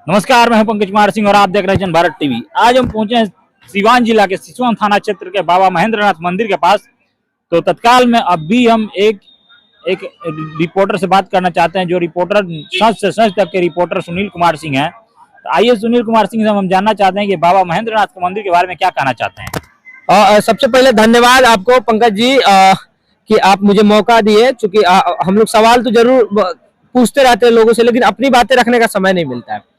नमस्कार, मैं हूं पंकज कुमार सिंह और आप देख रहे हैं जन भारत टीवी। आज हम पहुंचे हैं सीवान जिला के सिसवन थाना क्षेत्र के बाबा महेंद्रनाथ मंदिर के पास। तो तत्काल में अभी हम एक रिपोर्टर से बात करना चाहते हैं, जो रिपोर्टर सच से सच तक के रिपोर्टर सुनील कुमार सिंह हैं। तो आइए सुनील कुमार सिंह से हम जानना चाहते हैं कि बाबा महेंद्रनाथ के मंदिर के बारे में क्या कहना चाहते हैं। सबसे पहले धन्यवाद आपको पंकज जी कि आप मुझे मौका दिए, क्योंकि हम लोग सवाल तो जरूर पूछते रहते हैं लोगों से, लेकिन अपनी बातें रखने का समय नहीं मिलता है।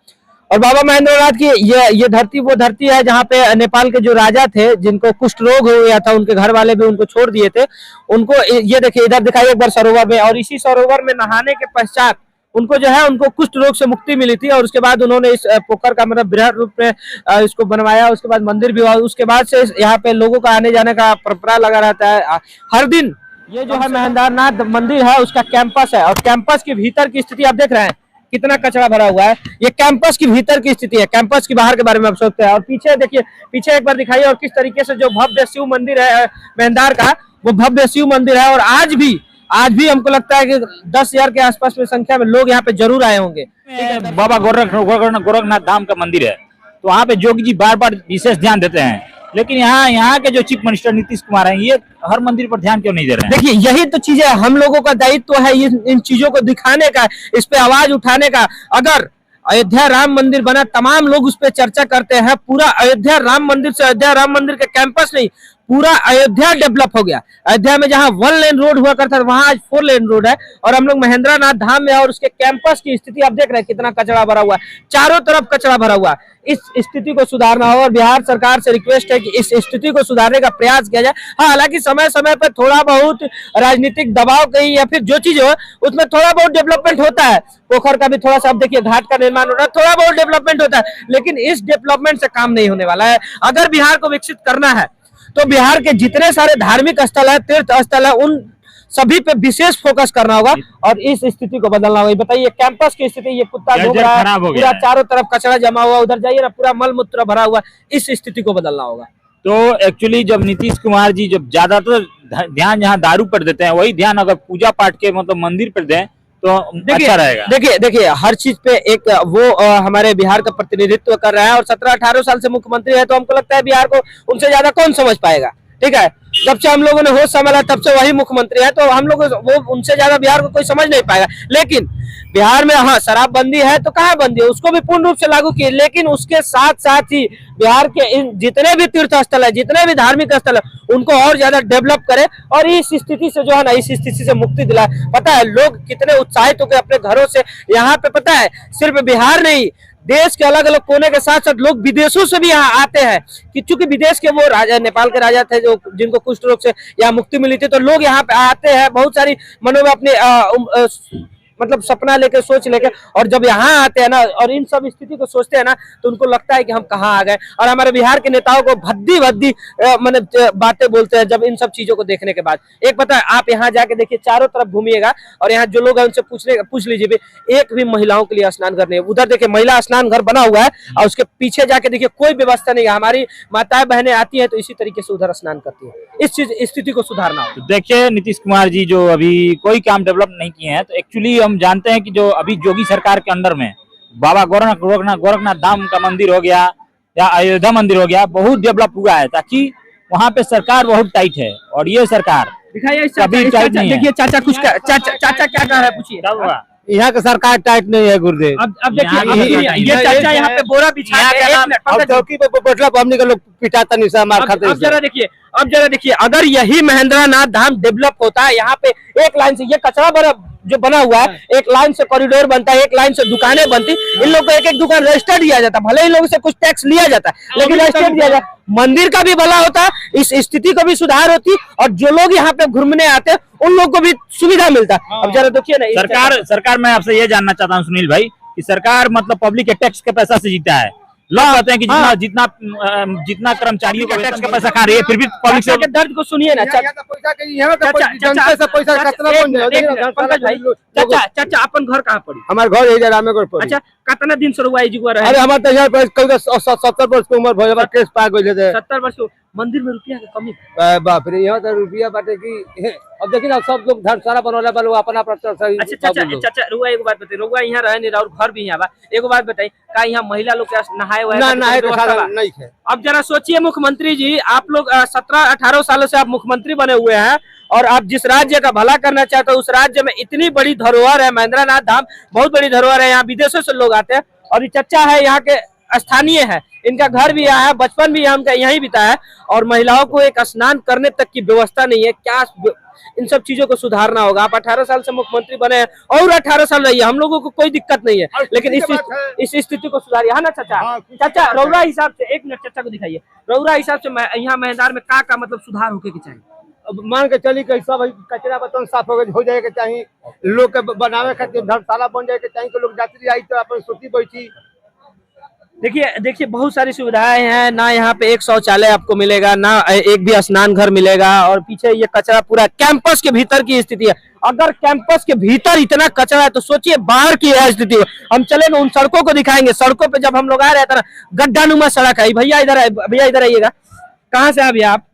और बाबा महेंद्रनाथ की ये धरती वो धरती है जहाँ पे नेपाल के जो राजा थे, जिनको कुष्ठ रोग हो गया था, उनके घर वाले भी उनको छोड़ दिए थे। उनको ये देखिए, इधर दिखाइए एक बार सरोवर में, और इसी सरोवर में नहाने के पश्चात उनको जो है उनको कुष्ठ रोग से मुक्ति मिली थी। और उसके बाद उन्होंने इस पोखर का मतलब बृहद रूप में इसको बनवाया। उसके बाद मंदिर भी हुआ। उसके बाद से यहाँ पे लोगों का आने जाने का परंपरा लगा रहता है हर दिन। ये जो है महेंद्रनाथ मंदिर है, उसका कैंपस है, और कैंपस के भीतर की स्थिति आप देख रहे हैं, कितना कचरा भरा हुआ है। ये कैंपस की भीतर की स्थिति है, कैंपस की बाहर के बारे में आप सोचते हैं। और पीछे देखिए, पीछे एक बार दिखाइए, और किस तरीके से जो भव्य शिव मंदिर है महेंद्र का, वो भव्य शिव मंदिर है। और आज भी हमको लगता है कि 10,000 के आसपास में संख्या में लोग यहाँ पे जरूर आए होंगे। बाबा गोरखनाथ धाम का मंदिर है, तो वहाँ पे योगी जी बार बार विशेष ध्यान देते हैं, लेकिन यहाँ के जो चीफ मिनिस्टर नीतीश कुमार हैं, ये हर मंदिर पर ध्यान क्यों नहीं दे रहे हैं? देखिए, यही तो चीज है, हम लोगों का दायित्व है इन चीजों को दिखाने का, इस पे आवाज उठाने का। अगर अयोध्या राम मंदिर बना, तमाम लोग उस पर चर्चा करते हैं। पूरा अयोध्या राम मंदिर से अयोध्या राम मंदिर के कैंपस नहीं, पूरा अयोध्या डेवलप हो गया। अयोध्या में जहां 1 लेन रोड हुआ करता था, वहां आज 4 लेन रोड है। और हम लोग महेंद्रनाथ धाम में, और उसके कैंपस की स्थिति आप देख रहे हैं, कितना कचरा भरा हुआ है, चारों तरफ कचरा भरा हुआ है। इस स्थिति को सुधारना हो, और बिहार सरकार से रिक्वेस्ट है कि इस स्थिति को सुधारने का प्रयास किया जाए। हाँ, हालांकि समय समय पर थोड़ा बहुत राजनीतिक दबाव कहीं या फिर जो चीज हो, उसमें थोड़ा बहुत डेवलपमेंट होता है। पोखर का भी थोड़ा सा, अब देखिए घाट का निर्माण हो रहा है, थोड़ा बहुत डेवलपमेंट होता है, लेकिन इस डेवलपमेंट से काम नहीं होने वाला है। अगर बिहार को विकसित करना है, तो बिहार के जितने सारे धार्मिक स्थल है, तीर्थ स्थल है, उन सभी पे विशेष फोकस करना होगा, और इस स्थिति को बदलना होगा। बताइए, कैंपस की स्थिति, ये कुत्ता घूम रहा है, पूरा चारों तरफ कचरा जमा हुआ, उधर जाइए ना, पूरा मल मूत्र भरा हुआ। इस स्थिति को बदलना होगा। तो एक्चुअली जब नीतीश कुमार जी जब ज्यादातर ध्यान जहाँ दारू पर देते हैं, वही ध्यान अगर पूजा पाठ के मतलब मंदिर पर दें तो अच्छा रहेगा। देखिए हर चीज पे एक वो हमारे बिहार का प्रतिनिधित्व कर रहा है, और 17-18 साल से मुख्यमंत्री है, तो हमको लगता है बिहार को उनसे ज्यादा कौन समझ पाएगा। ठीक है, जब से हम लोगों ने होश संभाला तब से वही मुख्यमंत्री है, तो हम लोग वो उनसे ज्यादा बिहार को कोई समझ नहीं पाएगा। लेकिन बिहार में हाँ शराबबंदी है, तो कहाँ बंदी है, उसको भी पूर्ण रूप से लागू किए। लेकिन उसके साथ साथ ही बिहार के इन जितने भी तीर्थ स्थल है, जितने भी धार्मिक स्थल है, उनको और ज्यादा डेवलप करे, और इस स्थिति से जो है ना, इस स्थिति से मुक्ति दिलाए। पता है लोग कितने उत्साहित होकर अपने घरों से यहाँ पे, पता है सिर्फ बिहार नहीं, देश के अलग अलग कोने के साथ साथ लोग विदेशों से भी यहाँ आते हैं, कि चूंकि विदेश के वो राजा, नेपाल के राजा थे, जो जिनको कुष्ठ रोग से यहाँ मुक्ति मिली थी, तो लोग यहाँ पे आते हैं, बहुत सारी मनों में अपने मतलब सपना लेके, सोच लेके, और जब यहाँ आते हैं ना, और इन सब स्थिति को सोचते हैं ना, तो उनको लगता है कि हम कहाँ आ गए। और हमारे बिहार के नेताओं को भद्दी मतलब बातें बोलते हैं जब इन सब चीजों को देखने के बाद। एक पता है, आप यहाँ जाके देखिए, चारों तरफ घूमिएगा, और यहाँ जो लोग हैं उनसे पूछ लीजिए भी, एक भी महिलाओं के लिए स्नान घर नहीं है। उधर देखिए महिला स्नान घर बना हुआ है, और उसके पीछे जाके देखिए कोई व्यवस्था नहीं है। हमारी माताएं बहनें आती है तो इसी तरीके से उधर स्नान करती है। इस स्थिति को सुधारना हो। देखिए, नीतीश कुमार जी जो अभी कोई काम डेवलप नहीं किए हैं, तो एक्चुअली हम जानते हैं कि जो अभी योगी सरकार के अंडर में बाबा गोरखनाथ धाम का मंदिर हो गया या अयोध्या मंदिर हो गया, बहुत डेवलप हुआ है, ताकि वहाँ पे सरकार बहुत टाइट है। और ये सरकार दिखाइए, देखिए चाचा कुछ चाचा क्या कह रहा है, पूछिए। यहाँ का सरकार टाइट नहीं है गुरुदेव। अब देखिए, ये चाचा यहाँ पे बोरा बिछा के चौकी पे बैठला हमने का लोग पिटाता नहीं सा, मार खाते। अब जरा देखिए, अगर यही महेंद्रनाथ धाम डेवलप होता है, यहाँ पे एक लाइन से ये कचरा जो बना हुआ है, एक लाइन से कॉरिडोर बनता है, एक लाइन से दुकानें बनती, इन लोगों को एक दुकान रजिस्टर दिया जाता, भले ही लोगों से कुछ टैक्स लिया जाता है, लेकिन रजिस्टर दिया जाता, मंदिर का भी भला होता, इस स्थिति को भी सुधार होती, और जो लोग यहाँ पे घूमने आते हैं उन लोग को भी सुविधा मिलता। अब जरा देखिए ना, सरकार मैं आपसे ये जानना चाहता हूँ सुनील भाई, कि सरकार मतलब पब्लिक के टैक्स के पैसा से जीता है। लोग कहते हैं कि जितना कर्मचारियों का टैक्स का पैसा खा रही है, फिर भी पब्लिक से दर्द को सुनिए ना। चाचा अपन घर कहाँ पड़ी? हमारे घर इधर रामेगढ़ पड़ी। अच्छा, कितना दिन से रुआ जुआ रहे? अरे हमारे 70 वर्ष की उम्र भइल, केस पा गइल। 70 वर्ष मंदिर में रुपया की कमी? बाप रे, यहाँ तो रुपया बाटे की अब देखिए ना सब लोग धर्मशाला बनौला बा लोग अपना अपना अच्छा चाचा चाचा रुआ एक बात बताइए, रुआ यहाँ रहे नहीं और घर भी यहाँ बा, एक बात बताइए का यहाँ महिला लोग क्या नहाए हुए ना ना नहीं है। अब जरा सोचिए मुख्यमंत्री जी, आप लोग 17-18 सालों से आप मुख्यमंत्री बने हुए हैं और आप जिस राज्य का भला करना चाहते हो उस राज्य में इतनी बड़ी धरोहर है, महेंद्रनाथ धाम बहुत बड़ी धरोहर है, यहाँ विदेशों से लोग आते हैं और ये चच्चा है यहाँ के स्थानीय है, इनका घर भी यहाँ है, बचपन भी यहाँ यहीं बीता है और महिलाओं को एक स्नान करने तक की व्यवस्था नहीं है। क्या इन सब चीजों को सुधारना होगा। आप 18 साल से मुख्यमंत्री बने हैं और 18 साल रहिए, हम लोगों को कोई दिक्कत नहीं है, लेकिन इस स्थिति को सुधारिए। है ना चाचा? चाचा रौरा हिसाब से, एक मिनट चाचा को दिखाइए, रौरा हिसाब से यहाँ महिंद्रा में का मतलब सुधार होके के चाहिए? अब मान के चली कि सब कचरा बर्तन साफ हो जाए के चाहिए, लोग के बनावे खातिर धर्मशाला बन जाए के चाहिए कि लोग यात्री आई तो अपन सोची बैठी। देखिए बहुत सारी सुविधाएं हैं ना, यहाँ पे एक शौचालय आपको मिलेगा ना, एक भी स्नान घर मिलेगा और पीछे ये कचरा पूरा कैंपस के भीतर की स्थिति है। अगर कैंपस के भीतर इतना कचरा है तो सोचिए बाहर की है स्थिति। हम चले ना उन सड़कों को दिखाएंगे, सड़कों पे जब हम लोग आ रहे थे ना गड्ढा नुमा सड़क है। भैया इधर आइएगा, कहाँ से अभी आप?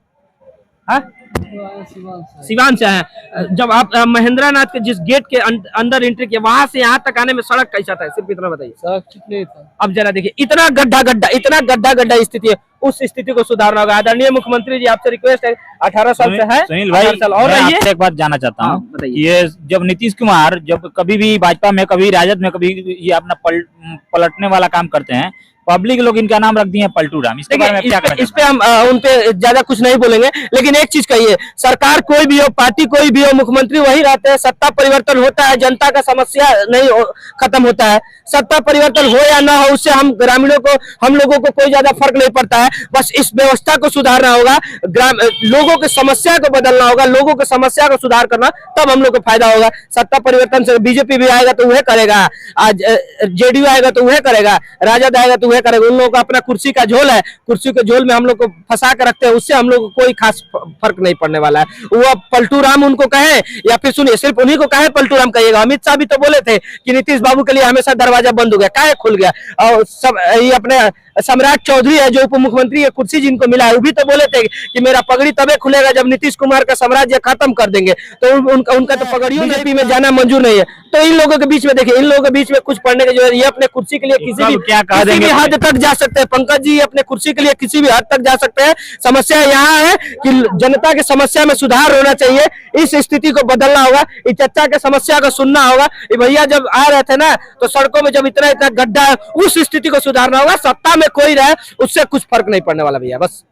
सिवान से हैं। जब आप महेंद्रनाथ के जिस गेट के अंदर एंट्री किया वहां से यहाँ तक आने में सड़क कैसा था, सिर्फ इतना बताइए। सड़क ठीक नहीं था। अब जरा देखिए इतना गड्ढा स्थिति है, उस स्थिति को सुधारना होगा। आदरणीय मुख्यमंत्री जी आपसे रिक्वेस्ट है, 18 साल से है सुनील भाई, और मैं आपसे एक बात जानना चाहता हूँ, ये जब नीतीश कुमार जब कभी भी भाजपा में कभी राजद में कभी ये अपना पलटने वाला काम करते हैं, पब्लिक लोग इनका नाम रख दिए हैं पलटू राम। इसके बारे में क्या कहना? इस पे हम उन पे ज्यादा कुछ नहीं बोलेंगे, लेकिन एक चीज कहिए, सरकार कोई भी हो, पार्टी कोई भी हो, मुख्यमंत्री वही रहते हैं, सत्ता परिवर्तन होता है, जनता का समस्या नहीं खत्म होता है। सत्ता परिवर्तन हो या ना हो उससे हम ग्रामीणों को, हम लोगों को कोई ज्यादा फर्क नहीं पड़ता है। बस इस व्यवस्था को सुधारना होगा, लोगों की समस्या को बदलना होगा, लोगों की समस्या को सुधार करना, तब हम लोग को फायदा होगा। सत्ता परिवर्तन से बीजेपी भी आएगा तो वह करेगा, आज जेडीयू आएगा तो वह करेगा, राजद आएगा तो करेगा। उन लोगों का अपना कुर्सी का झोल है, कुर्सी के झोल में हम लोग को फंसा कर रखते हैं, उससे हम लोग को कोई खास फर्क नहीं पड़ने वाला है। वो पलटू राम उनको कहे या फिर सुनिए सिर्फ उन्हीं को कहे पलटू राम कहिएगा। अमित शाह भी तो बोले थे कि नीतीश बाबू के लिए हमेशा दरवाजा बंद हो गया, काहे खुल गया। और सब ये अपने सम्राट चौधरी है जो उप मुख्यमंत्री की कुर्सी जिनको मिला है, वो भी तो बोले थे कि मेरा पगड़ी तबे खुलेगा जब नीतीश कुमार का साम्राज्य खत्म कर देंगे। तो उनका तो पगड़ियों बीजेपी में जाना मंजूर नहीं है। तो इन लोगों के बीच में देखिए, इन लोगों के बीच में कुछ पढ़ने की जरूरत, ये अपने कुर्सी के लिए किसी भी हद तक जा सकते हैं। पंकज जी अपने कुर्सी के लिए किसी भी हद तक जा सकते हैं। समस्या यहाँ है कि जनता की समस्या में सुधार होना चाहिए, इस स्थिति को बदलना होगा, इस चच्चा के समस्या को सुनना होगा। भैया जब आ रहे थे ना तो सड़कों में जब इतना गड्ढा है, उस स्थिति को सुधारना होगा। सत्ता में कोई रहे उससे कुछ फर्क नहीं पड़ने वाला भैया, बस।